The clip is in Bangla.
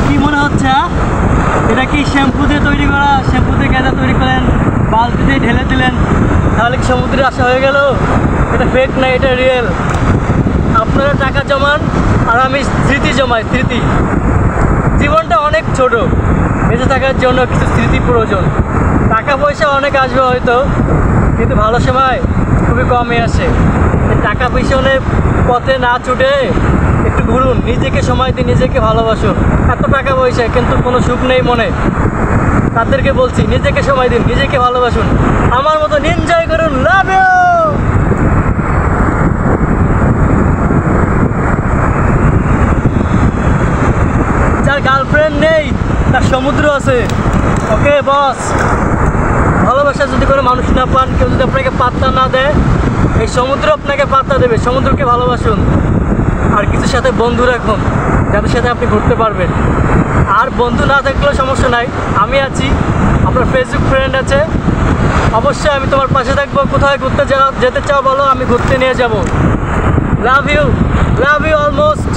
কি মনে হচ্ছে? এটা কি শ্যাম্পু দিয়ে তৈরি করা? শ্যাম্পু দিয়ে গাঁজা তৈরি করেন, বালতি দিয়ে ঢেলে দিলেন, তাহলে কি সমুদ্রে আসা হয়ে গেল? এটা ফেক না, এটা রিয়েল। আপনারা টাকা জমান আর আমি স্মৃতি জমাই। স্মৃতি, জীবনটা অনেক ছোট, বেঁচে থাকার জন্য কিছু স্মৃতি প্রয়োজন। টাকা পয়সা অনেক আসবে হয়তো, কিন্তু ভালো সময় খুবই কমই আসে। টাকা পিছনে পথে না ছুটে একটু ঘুরুন, নিজেকে সময় দিন, নিজেকে ভালোবাসুন। এত টাকা পয়সা কিন্তু কোনো সুখ নেই মনে। তাদেরকে বলছি, নিজেকে সময় দিন, নিজেকে ভালোবাসুন, আমার মতো এনজয় করুন। Love you. যার গার্লফ্রেন্ড নেই তার সমুদ্র আছে। ওকে বস, ভালোবাসা যদি কোনো মানুষ না পান, কেউ যদি আপনাকে পাত্তা না দেয়, এই সমুদ্র আপনাকে পাত্তা দেবে। সমুদ্রকে ভালোবাসুন আর কিছুর সাথে বন্ধু রাখুন, যাদের সাথে আপনি ঘুরতে পারবেন। আর বন্ধু না থাকলেও সমস্যা নাই, আমি আছি, আপনার ফেসবুক ফ্রেন্ড আছে, অবশ্যই আমি তোমার পাশে থাকবো। কোথায় ঘুরতে যেতে চাও বলো, আমি ঘুরতে নিয়ে যাব। Love you, love you almost.